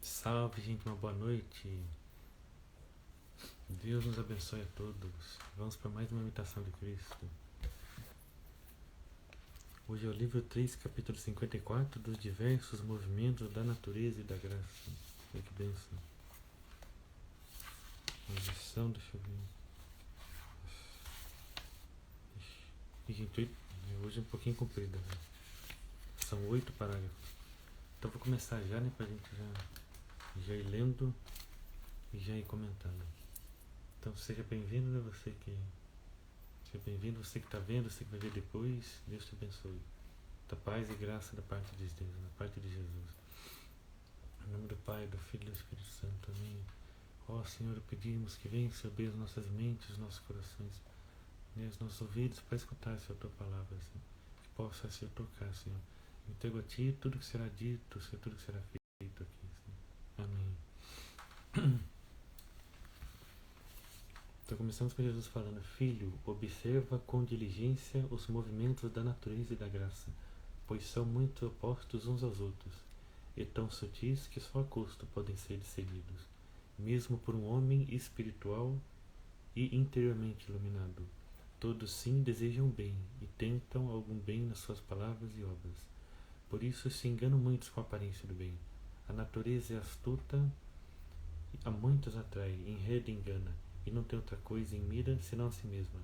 Salve, gente, uma boa noite. Deus nos abençoe a todos. Vamos para mais uma imitação de Cristo. Hoje é o livro 3, capítulo 54, dos diversos movimentos da natureza e da graça. Olha que bênção. Uma lição, deixa eu ver. E, gente, hoje é um pouquinho comprida. Né? São 8 parágrafos. Então vou começar já, né, pra gente já ir lendo e já ir comentando. Então seja bem-vindo, né, seja bem-vindo, você que está vendo, você que vai ver depois. Deus te abençoe. Da paz e graça da parte de Deus, da parte de Jesus. Em nome do Pai, do Filho e do Espírito Santo. Amém. Ó Senhor, pedimos que venha sobre as nossas mentes, os nossos corações, né, os nossos ouvidos para escutar, Senhor, a Tua palavra, Senhor. Que possa, Senhor, tocar, Senhor. Entrego a Ti tudo que será dito, Senhor, tudo que será feito aqui, Senhor. Amém. Então começamos com Jesus falando: Filho, observa com diligência os movimentos da natureza e da graça, pois são muito opostos uns aos outros, e tão sutis que só a custo podem ser discernidos, mesmo por um homem espiritual e interiormente iluminado. Todos sim desejam bem e tentam algum bem nas suas palavras e obras. Por isso se enganam muitos com a aparência do bem. A natureza é astuta, a muitos atrai, enreda e engana, e não tem outra coisa em mira senão a si mesma.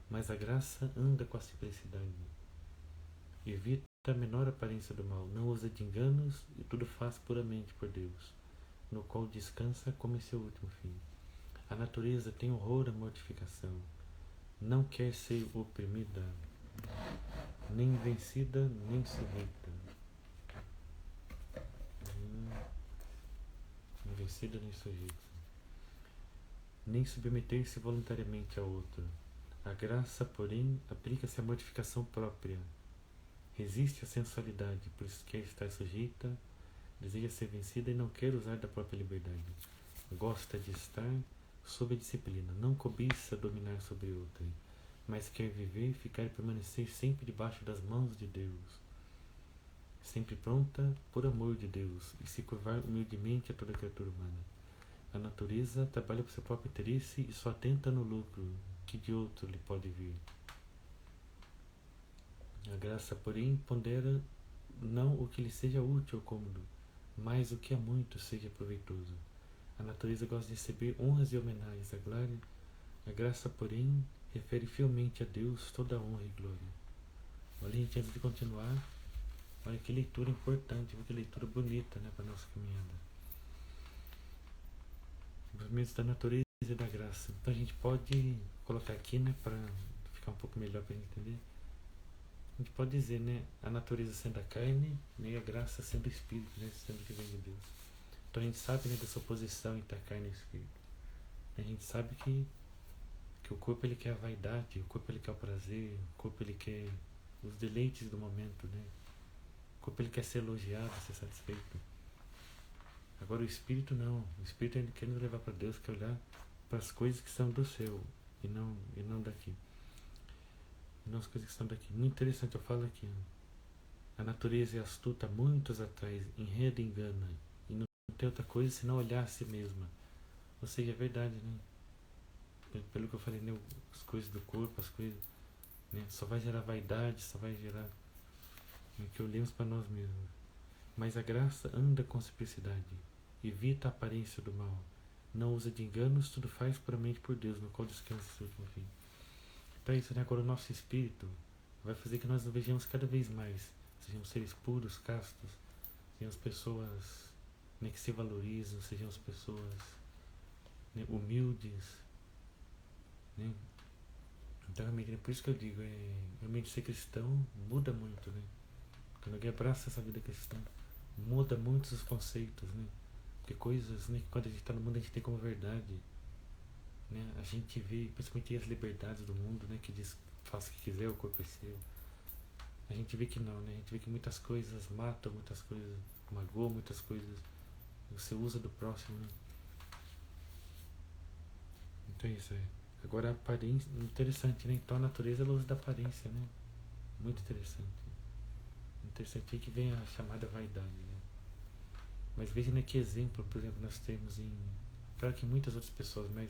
Mas a graça anda com a simplicidade. Evita a menor aparência do mal, não usa de enganos e tudo faz puramente por Deus, no qual descansa como em seu último fim. A natureza tem horror à mortificação, não quer ser oprimida, nem vencida, nem sujeita. Nem vencida, nem sujeita. Nem submeter-se voluntariamente a outro. A graça, porém, aplica-se à mortificação própria. Resiste à sensualidade, por isso quer estar sujeita, deseja ser vencida e não quer usar da própria liberdade. Gosta de estar sob a disciplina, não cobiça dominar sobre outrem, mas quer viver, ficar e permanecer sempre debaixo das mãos de Deus, sempre pronta por amor de Deus, e se curvar humildemente a toda criatura humana. A natureza trabalha por seu próprio interesse e só atenta no lucro que de outro lhe pode vir. A graça, porém, pondera não o que lhe seja útil ou cômodo, mas o que a muitos seja proveitoso. A natureza gosta de receber honras e homenagens à glória. A graça, porém, refere fielmente a Deus toda a honra e glória. Olha, gente, antes de continuar, olha que leitura importante, que leitura bonita, né, para a nossa caminhada. Os movimentos da natureza e da graça. Então a gente pode colocar aqui, né, para ficar um pouco melhor para a gente entender. A gente pode dizer, né, a natureza sendo a carne, né, e a graça sendo o espírito, né, sendo o que vem de Deus. Então a gente sabe, né, dessa oposição entre a carne e o espírito. A gente sabe que o corpo ele quer a vaidade, o corpo ele quer o prazer, o corpo ele quer os deleites do momento, né? O corpo ele quer ser elogiado, ser satisfeito. Agora o espírito não. O espírito ele quer nos levar para Deus, quer olhar para as coisas que são do céu e não daqui. E não as coisas que são daqui. Muito interessante, eu falo aqui. A natureza é astuta, muitos atrás, enreda e engana, e não tem outra coisa senão olhar a si mesma. Ou seja, é verdade, né? Pelo que eu falei, né? As coisas do corpo, as coisas, né? Só vai gerar vaidade, só vai gerar, né, que olhemos para nós mesmos. Mas a graça anda com simplicidade, evita a aparência do mal, não usa de enganos, tudo faz puramente por Deus, no qual descansa o seu último fim. Então é isso, né? Agora o nosso espírito vai fazer que nós nos vejamos cada vez mais, sejamos seres puros, castos, sejamos pessoas, né, que se valorizam, sejamos pessoas, né, humildes, né? Então realmente é por isso que eu digo, realmente ser cristão muda muito, né? Quando alguém abraça essa vida cristã, muda muitos os conceitos, né? Porque coisas, né, que quando a gente está no mundo a gente tem como verdade, né? A gente vê, principalmente as liberdades do mundo, né, que diz faça o que quiser, o corpo é seu. A gente vê que não, né? A gente vê que muitas coisas matam, muitas coisas magoam, muitas coisas você usa do próximo, né? Então isso é. Agora a aparência, interessante, né? Então a natureza ela usa da aparência, né? Muito interessante. Interessante aí que vem a chamada vaidade, né? Mas veja, né, que exemplo, por exemplo, nós temos em... Claro que muitas outras pessoas, mas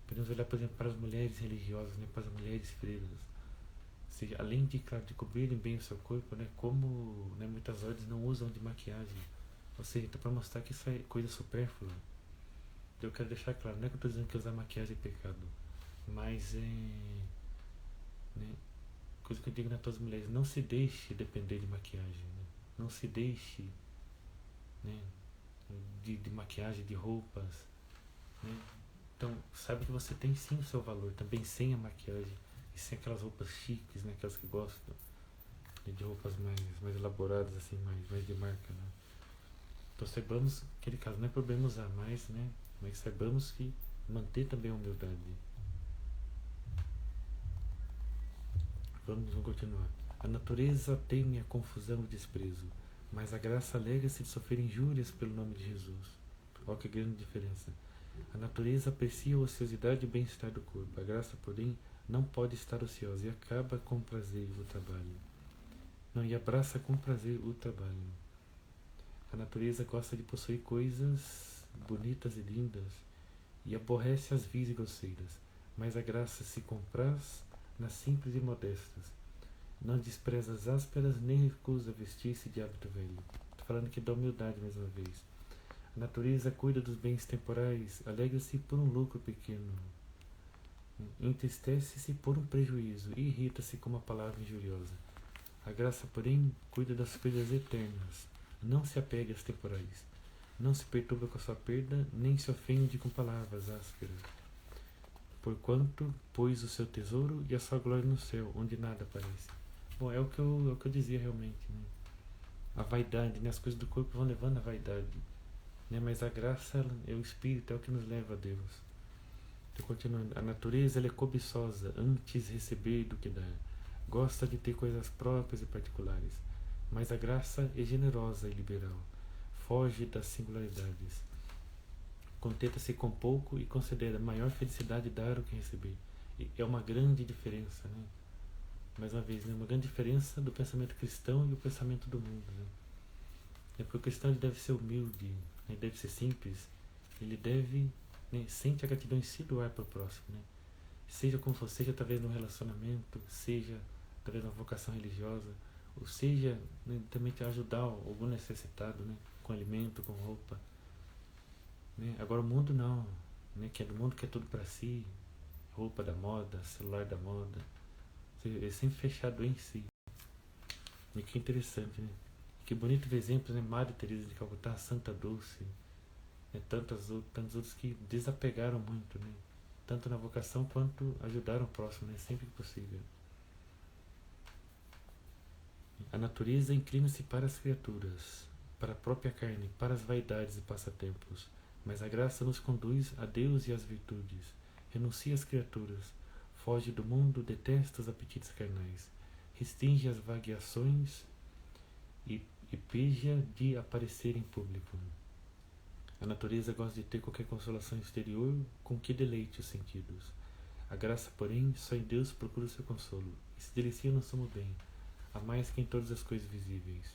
podemos olhar, por exemplo, para as mulheres religiosas, né, para as mulheres freiras. Ou seja, além de, claro, de cobrirem bem o seu corpo, né, como, né, muitas ordens não usam de maquiagem. Ou seja, então para mostrar que isso é coisa supérflua. Eu quero deixar claro, não é que eu estou dizendo que usar maquiagem é pecado, mas né, coisa que eu digo, né, a todas as mulheres, não se deixe depender de maquiagem, né? Não se deixe, né, de maquiagem, de roupas, né? Então, sabe que você tem sim o seu valor, também sem a maquiagem, e sem aquelas roupas chiques, né, aquelas que gostam, né, de roupas mais elaboradas, assim, mais de marca, né? Então saibamos, aquele caso, não é problema usar mais, né, mas saibamos que manter também a humildade. Vamos continuar. A natureza teme a confusão e o desprezo, mas a graça alegra-se de sofrer injúrias pelo nome de Jesus. Olha que grande diferença. A natureza aprecia a ociosidade e o bem-estar do corpo. A graça, porém, não pode estar ociosa e acaba com prazer o trabalho. Não, e abraça com prazer o trabalho. A natureza gosta de possuir coisas bonitas e lindas e aborrece as vis e grosseiras, mas a graça se compraz nas simples e modestas. Não despreza as ásperas nem recusa vestir-se de hábito velho. Estou falando aqui da humildade mais uma vez. A natureza cuida dos bens temporais, alegra-se por um lucro pequeno, entristece-se por um prejuízo e irrita-se com uma palavra injuriosa. A graça, porém, cuida das coisas eternas, não se apega às temporais, não se perturba com a sua perda, nem se ofende com palavras ásperas. Porquanto pôs o seu tesouro e a sua glória no céu, onde nada aparece. Bom, é o que eu dizia realmente, né? A vaidade, né? As coisas do corpo vão levando à vaidade, né? Mas a graça é o Espírito, é o que nos leva a Deus. Então, continuando, a natureza ela é cobiçosa, antes receber do que dar. Gosta de ter coisas próprias e particulares, mas a graça é generosa e liberal. Foge das singularidades. Contenta-se com pouco e considera maior felicidade dar o que receber. E é uma grande diferença, né? Mais uma vez, né? Uma grande diferença do pensamento cristão e o pensamento do mundo, né? É porque o cristão ele deve ser humilde, né? Ele deve ser simples, ele deve, né, sente a gratidão em si doar para o próximo, né? Seja como for, seja através de um relacionamento, seja através de uma vocação religiosa, ou seja, né, também te ajudar algum necessitado, né, com alimento, com roupa, né? Agora o mundo não, né, que é do mundo que é tudo para si, roupa da moda, celular da moda, ele é sempre fechado em si. E que interessante, né? Que bonito ver exemplos, né? Madre Teresa de Calcutá, Santa Dulce, né? Tantos outros que desapegaram muito, né? Tanto na vocação quanto ajudaram o próximo, né? Sempre que possível. A natureza inclina-se para as criaturas, para a própria carne, para as vaidades e passatempos, mas a graça nos conduz a Deus e às virtudes. Renuncia às criaturas, foge do mundo, detesta os apetites carnais, restringe as vagueações e peja de aparecer em público. A natureza gosta de ter qualquer consolação exterior com que deleite os sentidos. A graça, porém, só em Deus procura o seu consolo, e se delicia no sumo bem, a mais que em todas as coisas visíveis.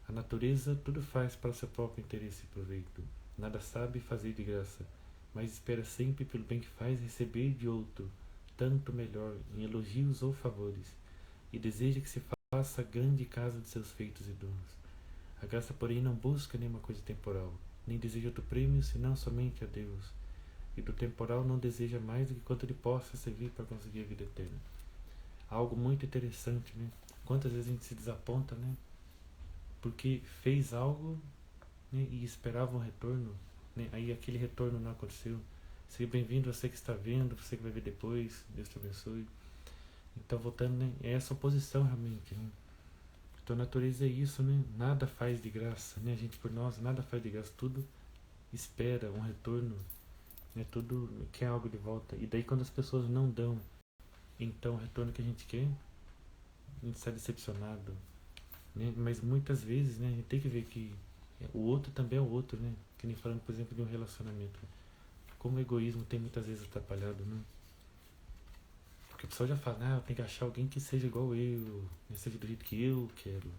A natureza tudo faz para o seu próprio interesse e proveito, nada sabe fazer de graça, mas espera sempre pelo bem que faz receber de outro, tanto melhor, em elogios ou favores, e deseja que se faça grande caso de seus feitos e dons. A graça, porém, não busca nenhuma coisa temporal, nem deseja outro prêmio, senão somente a Deus, e do temporal não deseja mais do que quanto lhe possa servir para conseguir a vida eterna. Algo muito interessante, né? Quantas vezes a gente se desaponta, né? Porque fez algo, né, e esperava um retorno, né? Aí aquele retorno não aconteceu. Seja bem-vindo você que está vendo, você que vai ver depois, Deus te abençoe. Então, voltando, né, é essa oposição realmente, né? Então a natureza é isso, né? Nada faz de graça, né? A gente por nós, nada faz de graça, tudo espera um retorno, né? Tudo quer algo de volta. E daí quando as pessoas não dão, então o retorno que a gente quer, a gente sai decepcionado, né? Mas muitas vezes, né, a gente tem que ver que o outro também é o outro, né? Que nem falando, por exemplo, de um relacionamento. Como o egoísmo tem muitas vezes atrapalhado, né? Porque a pessoa já fala, eu tenho que achar alguém que seja igual eu, seja do jeito que eu quero.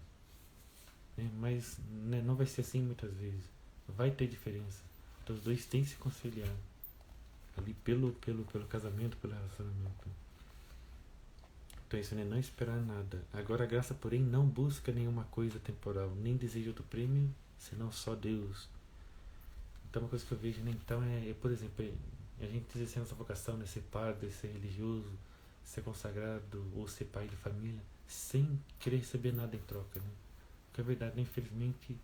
né? Mas, né, não vai ser assim muitas vezes. Vai ter diferença. Então os dois têm que se conciliar ali pelo casamento, pelo relacionamento. Então isso, né? Não esperar nada. Agora a graça, porém, não busca nenhuma coisa temporal, nem deseja outro prêmio, senão só Deus. Então uma coisa que eu vejo, né? Então por exemplo, a gente exercer nossa vocação, né? Ser padre, ser religioso, ser consagrado ou ser pai de família, sem querer receber nada em troca, né? Porque é verdade, né? Infelizmente,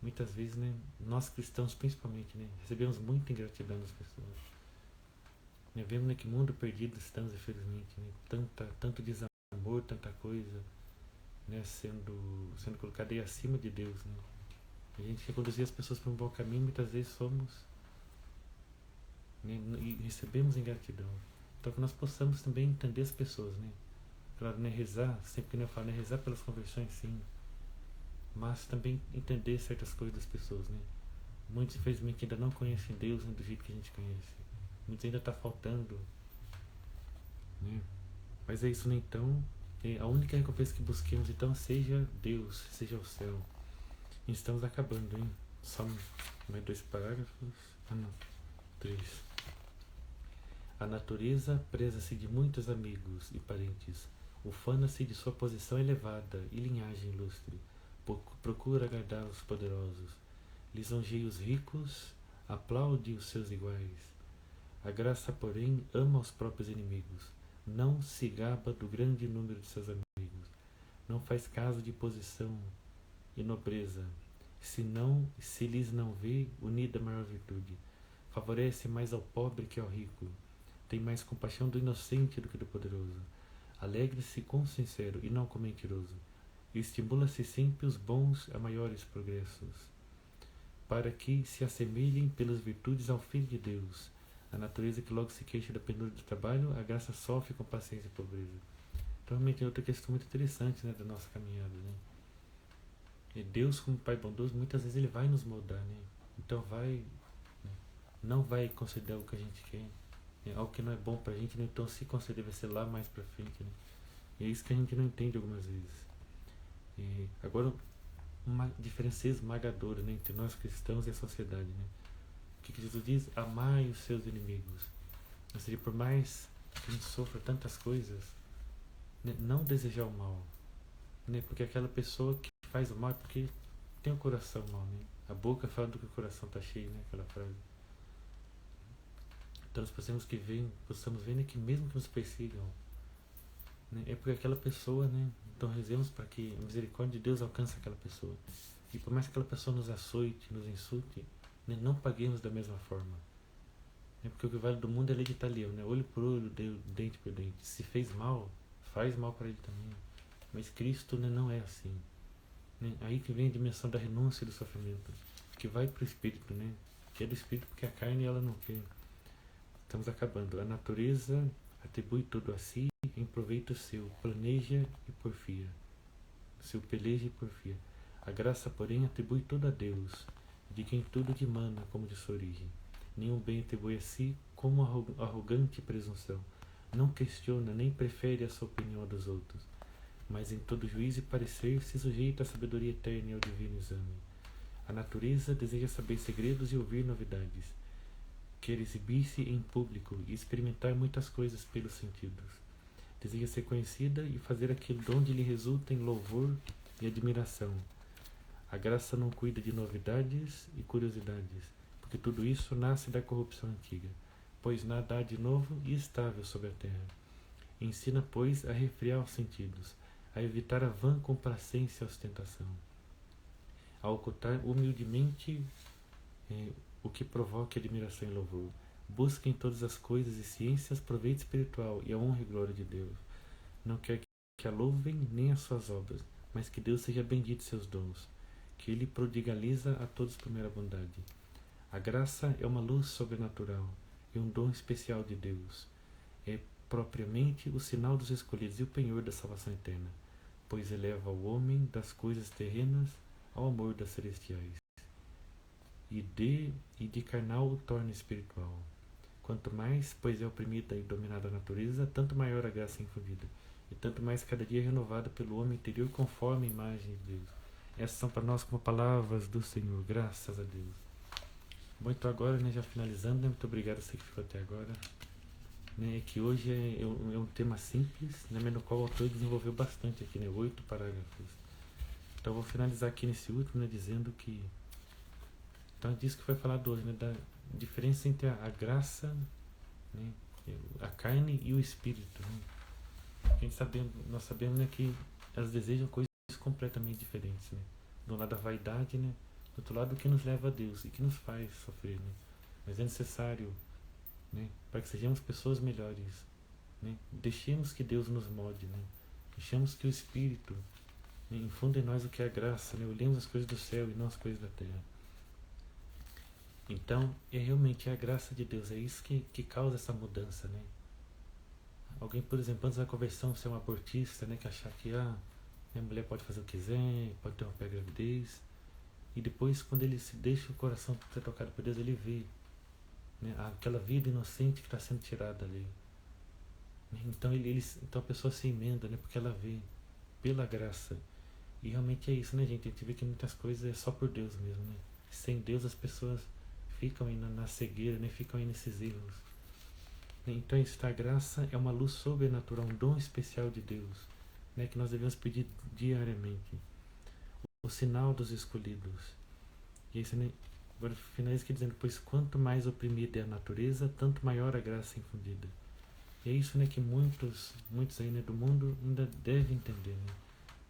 muitas vezes, né? Nós cristãos principalmente, né? Recebemos muita ingratidão das pessoas. Né? Vemos, né, que mundo perdido estamos, infelizmente, né? Tanto desamor, tanta coisa, né? Sendo colocada aí acima de Deus, né? A gente quer conduzir as pessoas para um bom caminho, muitas vezes somos, né, e recebemos ingratidão. Então que nós possamos também entender as pessoas, né? Claro, né, rezar, sempre que eu falo, né, rezar pelas conversões, sim, mas também entender certas coisas das pessoas, né? Muitos, infelizmente, ainda não conhecem Deus, né, do jeito que a gente conhece. Muitos ainda está faltando, né? Mas é isso, né? Então, a única recompensa que busquemos, então, seja Deus, seja o céu. E estamos acabando, hein? Só mais 2 parágrafos. Ah, não. 3. A natureza preza-se de muitos amigos e parentes, ufana-se de sua posição elevada e linhagem ilustre, procura agradar os poderosos, lisonjeia os ricos, aplaude os seus iguais. A graça, porém, ama os próprios inimigos, não se gaba do grande número de seus amigos, não faz caso de posição e nobreza, se lhes não vê unida a maior virtude, favorece mais ao pobre que ao rico, tem mais compaixão do inocente do que do poderoso, alegre-se com o sincero e não com o mentiroso, e estimula-se sempre os bons a maiores progressos, para que se assemelhem pelas virtudes ao Filho de Deus. A natureza que logo se queixa da penúria do trabalho, a graça sofre com paciência e pobreza. Então, realmente é outra questão muito interessante, né, da nossa caminhada, né? E Deus, como Pai bondoso, muitas vezes Ele vai nos moldar, né? Então né, não vai conceder o que a gente quer, né? Algo que não é bom pra gente, né? Então se conceder vai ser lá mais pra frente, né? E é isso que a gente não entende algumas vezes. E agora, uma diferença esmagadora, né, entre nós cristãos e a sociedade, né? O que Jesus diz? Amai os seus inimigos. Ou seja, por mais que a gente sofra tantas coisas, né, não desejar o mal, né? Porque aquela pessoa que faz o mal é porque tem o coração mal, né? A boca fala do que o coração está cheio, né? Aquela frase. Então nós possamos ver, né, que mesmo que nos persigam, né, é porque aquela pessoa, né? Então rezemos para que a misericórdia de Deus alcance aquela pessoa. E por mais que aquela pessoa nos açoite, nos insulte, né, não paguemos da mesma forma. Né? Porque o que vale do mundo é a lei de Italião, né? Olho por olho, dente por dente. Se fez mal, faz mal para ele também. Mas Cristo, né, não é assim. Né? Aí que vem a dimensão da renúncia e do sofrimento, que vai para o Espírito, né? Que é do Espírito porque a carne ela não quer. Estamos acabando. A natureza atribui tudo a si em proveito seu, planeja e porfia. Seu peleja e porfia. A graça, porém, atribui tudo a Deus, de quem tudo dimana como de sua origem. Nenhum bem atribui a si como arrogante presunção. Não questiona nem prefere a sua opinião dos outros, mas em todo juízo e parecer se sujeita à sabedoria eterna e ao divino exame. A natureza deseja saber segredos e ouvir novidades. Quer exibir-se em público e experimentar muitas coisas pelos sentidos. Deseja ser conhecida e fazer aquilo de onde lhe resulta em louvor e admiração. A graça não cuida de novidades e curiosidades, porque tudo isso nasce da corrupção antiga, pois nada há de novo e estável sobre a terra. Ensina, pois, a refrear os sentidos, a evitar a vã complacência e ostentação, a ocultar humildemente o que provoque admiração e louvor. Busca em todas as coisas e ciências proveito espiritual e a honra e glória de Deus. Não quer que a louvem nem as suas obras, mas que Deus seja bendito seus dons, que Ele prodigaliza a todos por mera bondade. A graça é uma luz sobrenatural e um dom especial de Deus. É propriamente o sinal dos escolhidos e o penhor da salvação eterna, pois eleva o homem das coisas terrenas ao amor das celestiais, e de carnal o torna espiritual. Quanto mais, pois é oprimida e dominada a natureza, tanto maior a graça infundida, e tanto mais cada dia renovada pelo homem interior conforme a imagem de Deus. Essas são para nós como palavras do Senhor, graças a Deus. Bom, então agora, né, já finalizando, né, muito obrigado a você que ficou até agora. Né, que hoje é um tema simples, né, mas no qual o autor desenvolveu bastante aqui, né, 8 parágrafos. Então eu vou finalizar aqui nesse último, né, dizendo que... Então é disso que foi falado hoje, né, da diferença entre a graça, né, a carne e o espírito. Né. Nós sabemos, né, que elas desejam coisas completamente diferentes. Né. Do lado da vaidade, né, do outro lado o que nos leva a Deus e que nos faz sofrer. Né. Mas é necessário, né, para que sejamos pessoas melhores. Né. Deixemos que Deus nos molde. Né. Deixemos que o Espírito, né, infunda em nós o que é a graça. Né. Olhemos as coisas do céu e não as coisas da terra. Então, é realmente a graça de Deus, é isso que causa essa mudança, né? Alguém, por exemplo, antes da conversão, ser um abortista, né? Que achar que a mulher pode fazer o que quiser, pode interromper a gravidez. E depois, quando ele se deixa o coração ser tocado por Deus, ele vê, né, aquela vida inocente que está sendo tirada ali. Então, então a pessoa se emenda, né? Porque ela vê pela graça. E realmente é isso, né, gente? A gente vê que muitas coisas é só por Deus mesmo, né? Sem Deus as pessoas ficam aí na cegueira, né? Ficam aí nesses erros. Então esta graça é uma luz sobrenatural, um dom especial de Deus, né? Que nós devemos pedir diariamente. O sinal dos escolhidos. E isso, né? Agora finaliza aqui dizendo, pois quanto mais oprimida é a natureza, tanto maior a graça infundida. E é isso, né, que muitos aí, né, do mundo ainda devem entender, né?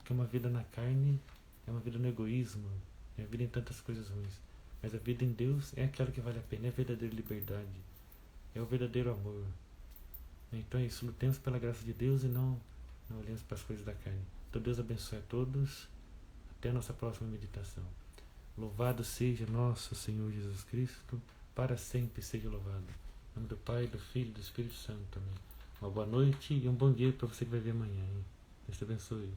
Que uma vida na carne é uma vida no egoísmo, é uma vida em tantas coisas ruins. Mas a vida em Deus é aquela que vale a pena, é a verdadeira liberdade, é o verdadeiro amor. Então é isso, lutemos pela graça de Deus e não olhemos para as coisas da carne. Então Deus abençoe a todos, até a nossa próxima meditação. Louvado seja nosso Senhor Jesus Cristo, para sempre seja louvado. Em nome do Pai, do Filho e do Espírito Santo. Amém. Uma boa noite e um bom dia para você que vai ver amanhã. Hein? Deus te abençoe.